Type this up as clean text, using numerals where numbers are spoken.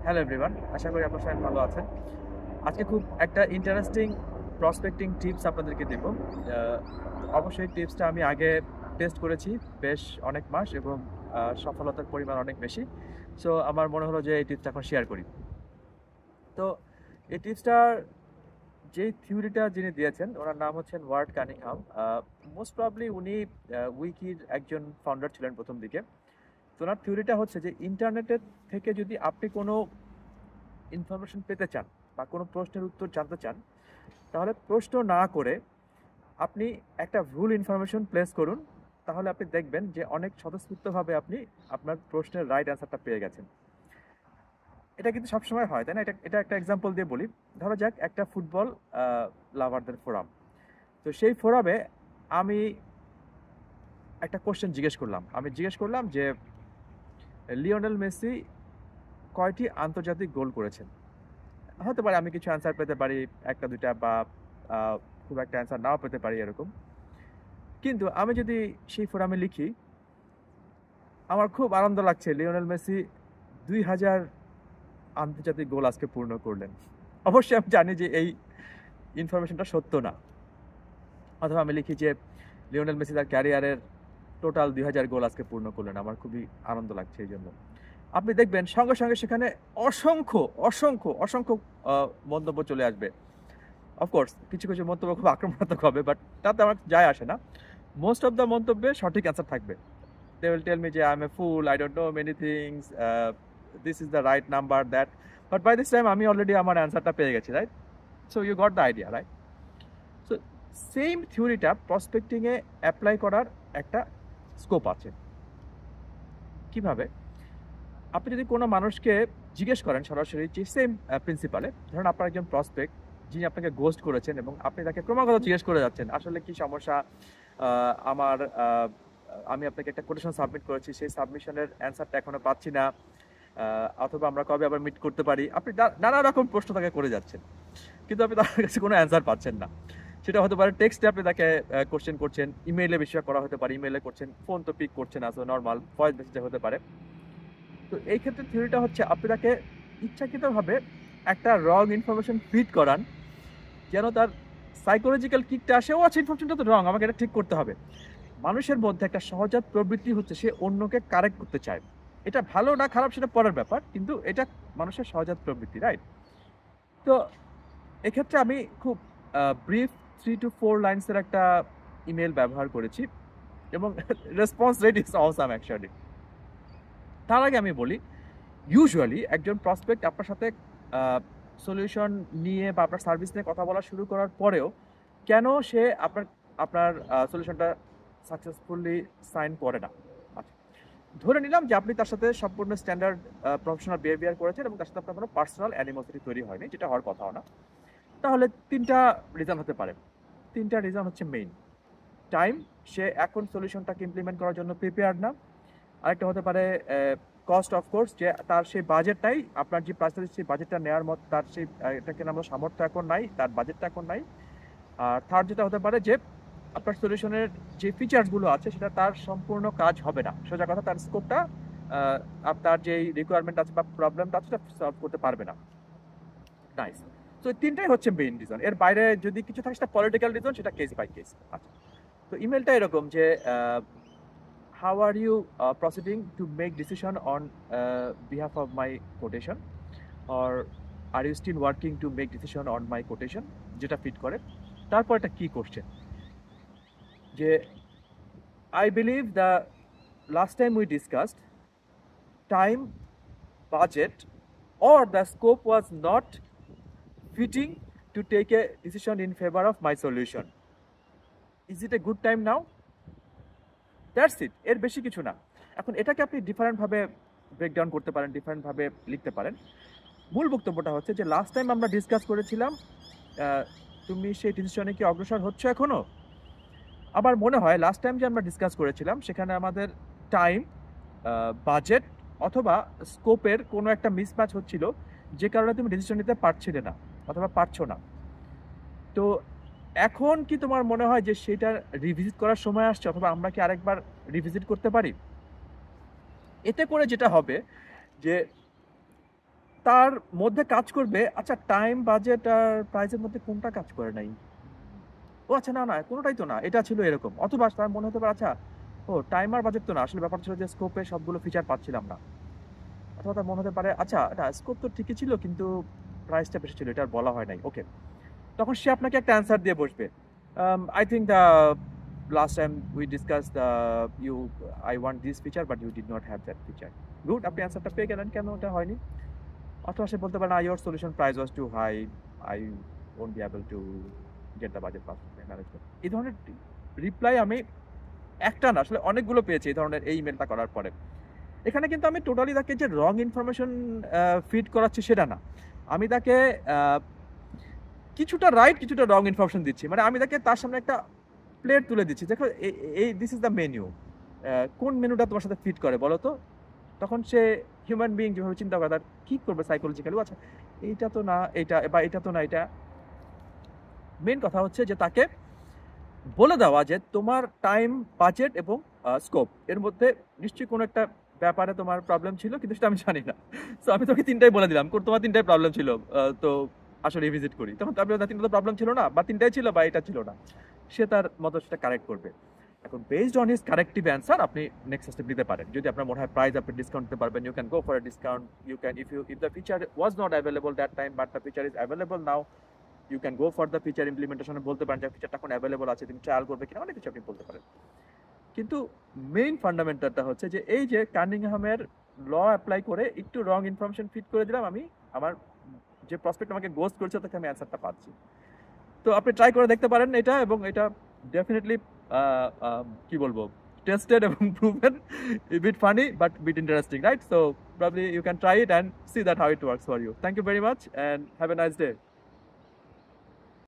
Hello everyone, আশা করি আপনার সবাই ভালো আছেন। আজকে খুব একটা ইন্টারেস্টিং প্রসপেক্টিং টিপস আপনাদেরকে দেব। অবশ্যই টিপসটা আমি আগে টেস্ট করেছি বেশ অনেক মাস এবং সফলতার পরিমাণ অনেক বেশি। সো আমার মনে হলো যে এই টিপসটা এখন শেয়ার করি। তো এই টিপসটার যেই থিওরিটা যিনি দিয়েছেন ওনার নাম হচ্ছেন ওয়ার্ড কানিংহাম। মোস্ট প্রবাবলি উনি উইকির একজন ফাউন্ডার ছিলেন প্রথম দিকে। তো ওনার থিওরিটা হচ্ছে যে ইন্টারনেটের থেকে যদি আপনি কোনো ইনফরমেশন পেতে চান বা কোনো প্রশ্নের উত্তর জানতে চান, তাহলে প্রশ্ন না করে আপনি একটা ভুল ইনফরমেশন প্লেস করুন। তাহলে আপনি দেখবেন যে অনেক স্বতঃস্ফূর্তভাবে আপনি আপনার প্রশ্নের রাইট অ্যান্সারটা পেয়ে গেছেন। এটা কিন্তু সবসময় হয়, তাই না? এটা এটা একটা এক্সাম্পল দিয়ে বলি। ধরা যাক একটা ফুটবল লাভারদের ফোরাম। তো সেই ফোরামে আমি একটা কোশ্চেন জিজ্ঞেস করলাম যে লিওনেল মেসি কয়টি আন্তর্জাতিক গোল করেছেন। হতে পারে আমি কিছু অ্যান্সার পেতে পারি, একটা দুইটা, বা খুব একটা অ্যান্সার নাও পেতে পারি এরকম। কিন্তু আমি যদি সেই ফোরামে লিখি আমার খুব আনন্দ লাগছে লিওনেল মেসি 2000 আন্তর্জাতিক গোল আজকে পূর্ণ করলেন, অবশ্যই আমি জানি যে এই ইনফরমেশনটা সত্য না। অথবা আমি লিখি যে লিওনেল মেসি তার ক্যারিয়ারের টোটাল 2000 গোল আজকে পূর্ণ করলেন, আমার খুবই আনন্দ লাগছে এই জন্য। আপনি দেখবেন সঙ্গে সঙ্গে সেখানে অসংখ্য অসংখ্য অসংখ্য মন্তব্য চলে আসবে। অফকোর্স কিছু কিছু মন্তব্য খুব আক্রমণাত্মক হবে, বাট তাতে আমার যায় আসে না। মোস্ট অফ দ্য মন্তব্যে সঠিক অ্যান্সার থাকবে। দে উইল টেল মি যে I am a fool, I don't know many things, this is the right number, that. But by this time আমি অলরেডি আমার অ্যান্সারটা পেয়ে গেছি, right? So you got the idea, right? So same থিওরিটা প্রসপেক্টিংয়ে apply করার একটা স্কোপ আছে। কিভাবে? আপনি যদি কোনো মানুষকে জিজ্ঞেস করেন সরাসরি যে সেম প্রিন্সিপালে, ধরুন আপনার একজন প্রসপেক্ট যিনি আপনাকে গোস্ট করেছেন এবং আপনি তাকে ক্রমাগত জিজ্ঞেস করে যাচ্ছেন আসলে কি সমস্যা, আমার আমি আপনাকে একটা কোটেশন সাবমিট করেছি, সেই সাবমিশনের অ্যান্সারটা এখনো পাচ্ছি না, অথবা আমরা কবে আবার মিট করতে পারি। আপনি নানা রকম প্রশ্ন তাকে করে যাচ্ছেন, কিন্তু আপনি তার কাছে কোনো অ্যান্সার পাচ্ছেন না। সেটা হতে পারে টেক্সটে আপনি তাকে কোশ্চেন করছেন, ইমেইলে বেশিরভাগ করা হতে পারে, ইমেইলে করছেন, ফোন তো পিক করছেন, আসলে নর্মাল ভয়েস মেসেজে হতে পারে। তো এই ক্ষেত্রে থিওরিটা হচ্ছে আপনি তাকে ইচ্ছাকৃতভাবে একটা রং ইনফরমেশন ফিড করান, যেন তার সাইকোলজিক্যাল কিকটা আসে, ও আচ্ছা ইনফরমেশনটা তো রং, আমাকে এটা ঠিক করতে হবে। মানুষের মধ্যে একটা সহজাত প্রবৃত্তি হচ্ছে সে অন্যকে কারেক্ট করতে চায়। এটা ভালো না খারাপ সেটা পরের ব্যাপার, কিন্তু এটা মানুষের সহজাত প্রবৃত্তি, রাইট? তো এক্ষেত্রে আমি খুব ব্রিফ 3 to 4 লাইন্সের একটা ইমেল ব্যবহার করেছি এবং response rate is awesome actually. তার আগে আমি বলি, ইউজুয়ালি একজন প্রসপেক্ট আপনার সাথে সলিউশন নিয়ে বা আপনার সার্ভিস নিয়ে কথা বলা শুরু করার পরেও কেন সে আপনার আপনার সলিউশনটা সাকসেসফুলি সাইন করে না। আচ্ছা, ধরে নিলাম যে আপনি তার সাথে সম্পূর্ণ স্ট্যান্ডার্ড প্রফেশনাল বিহেভিয়ার করেছেন এবং তার সাথে আপনার কোনো পার্সোনাল অ্যানিমোসিটি তৈরি হয়নি, যেটা হওয়ার কথাও না। তাহলে তিনটা রিজন হতে পারে। তিনটা রিজন হচ্ছে মেইন: টাইম, সে এখন সলিউশনটাকে ইমপ্লিমেন্ট করার জন্য প্রিপেয়ার্ড না। আরেকটা হতে পারে কস্ট, অফকোর্স, যে তার সেই বাজেটটাই, আপনার যে প্রাইসটা সেই বাজেটটা নেওয়ার মতো তার সেই এটাকে নামার সামর্থ্য এখন নাই, তার বাজেটটা এখন নাই। আর থার্ড যেটা হতে পারে যে আপনার সলিউশনের যে ফিচার্সগুলো আছে সেটা তার সম্পূর্ণ কাজ হবে না, সোজা কথা তার স্কোপটা আপনার যেই রিকোয়ারমেন্ট আছে বা প্রবলেমটা আছে সেটা সলভ করতে পারবে না। নাইস। তো তিনটাই হচ্ছে মেইন রিজন। এর বাইরে যদি কিছু থাকে সেটা পলিটিক্যাল রিজন, সেটা কেস বাই কেস। আচ্ছা, তো ইমেলটা এরকম যে how are you proceeding to make decision on behalf of my quotation, or are you still working to make decision on my quotation, যেটা ফিট করে। তারপর একটা কি কোশ্চেন যে I believe the last time we discussed time, budget, or the scope was not fitting to take a decision in favor of my solution. Is it a good time now? That's it, এর বেশি কিছু না। এখন এটাকে আপনি ডিফারেন্টভাবে breakdown করতে পারেন, ডিফারেন্টভাবে লিখতে পারেন। মূল বক্তব্যটা হচ্ছে যে লাস্ট টাইম আমরা ডিসকাস করেছিলাম তুমি সেই ডিসিশনে কি অগ্রসর হচ্ছ এখনো। আমার মনে হয় লাস্ট টাইম যে আমরা ডিসকাস করেছিলাম সেখানে আমাদের টাইম, বাজেট অথবা স্কোপের কোনো একটা মিসম্যাচ হচ্ছিল, যে কারণে তুমি ডিসিশন নিতে পারছিলে না অথবা পারছো না। তো এখন কি তোমার মনে হয় যে সেটা রিভিজিট করার সময় আসছে, অথবা আমরা কি আরেকবার রিভিজিট করতে পারি? এতে করে যেটা হবে যে তার মধ্যে কাজ করবে, আচ্ছা টাইম বাজেট আর প্রাইসের মধ্যে কোনটা কাজ করে নাই, ও আচ্ছা না না কোনোটাই তো না, এটা ছিল এরকম। অথবা তার মনে হতে পারে আচ্ছা ও টাইম আর বাজেট তো না, আসলে ব্যাপারটা ছিল যে স্কোপে সবগুলো ফিচার পাচ্ছিলাম না। অথবা তার মনে হতে পারে আচ্ছা এটা স্কোপ তো ঠিকই ছিল কিন্তু প্রাইসটা বেশি ছিল, এটা আর বলা হয় নাই। ওকে, তখন সে আপনাকে একটা অ্যান্সার দিয়ে বসবে। I think the last time we discuss the you I want this feature but you did not have that feature. Good, আপনি অ্যান্সারটা পেয়ে গেলেন কেন ওটা হয়নি। অথবা সে বলতে পারে না, your solution price was too high, I won't be able to get the budget management. এই ধরনের রিপ্লাই আমি একটা না আসলে অনেকগুলো পেয়েছি এই ধরনের এই ইমেলটা করার পরে। এখানে কিন্তু আমি টোটালি তাকে যে রং ইনফরমেশন ফিড করাচ্ছি সেটা না, আমি তাকে কিছুটা রাইট কিছুটা রং ইনফরমেশন দিচ্ছি। মানে আমি তাকে তার সামনে একটা প্লেট তুলে দিচ্ছি, দেখো এই দিস ইজ দ্য মেনু, কোন মেনুটা তোমার সাথে ফিট করে বলো তো। তখন সে হিউম্যান বিইং যেভাবে চিন্তা করে তার কি করবে সাইকোলজিক্যালি, আচ্ছা এইটা তো না এইটা, বা এটা তো না এটা। মেন কথা হচ্ছে যে তাকে বলে দেওয়া যে তোমার টাইম বাজেট এবং স্কোপ এর মধ্যে নিশ্চয়ই কোনো একটা ব্যাপারে তোমার প্রবলেম ছিল, কিন্তু সেটা আমি জানি না। সো আমি তোকে তিনটাই বলে দিলাম, তোমার তিনটাই প্রবলেম ছিল, তো আসলে রিভিজিট করি। তখন তো আপনি তিনটা প্রবলেম ছিল না, বা তিনটাই ছিল বা এটা ছিল না, সে তার মতো সেটা কারেক্ট করবে। এখন based on his corrective answer আপনি নেক্সট স্টেপ নিতে পারেন। যদি আপনার মনে হয় প্রাইস আপনি ডিসকাউন্ট দিতে পারবেন, you can go for a discount. You can if the feature was not available that time but the feature is available now, you can go for the feature ইমপ্লিমেন্টেশনে বলতে পারেন যে ফিচারটা এখন অ্যাভেলেবল আছে, তুমি ট্রায়াল করবে কিনা, অনেক কিছু আপনি বলতে পারেন। কিন্তু মেইন ফান্ডামেন্টালটা হচ্ছে যে এই যে কানিংহামের ল অ্যাপ্লাই করে একটু রং ইনফরমেশন ফিট করে দিলাম, আমি আমার যে প্রসপেক্ট আমাকে গোস্ট করছে তাকে আমি অ্যান্সারটা পাচ্ছি। তো আপনি ট্রাই করে দেখতে পারেন এটা, এবং এটা ডেফিনেটলি কি বলবো টেস্টেড এবং proven, bit funny but bit interesting, right? So probably you can try it and see that how it works for you. Thank you very much and have a nice day.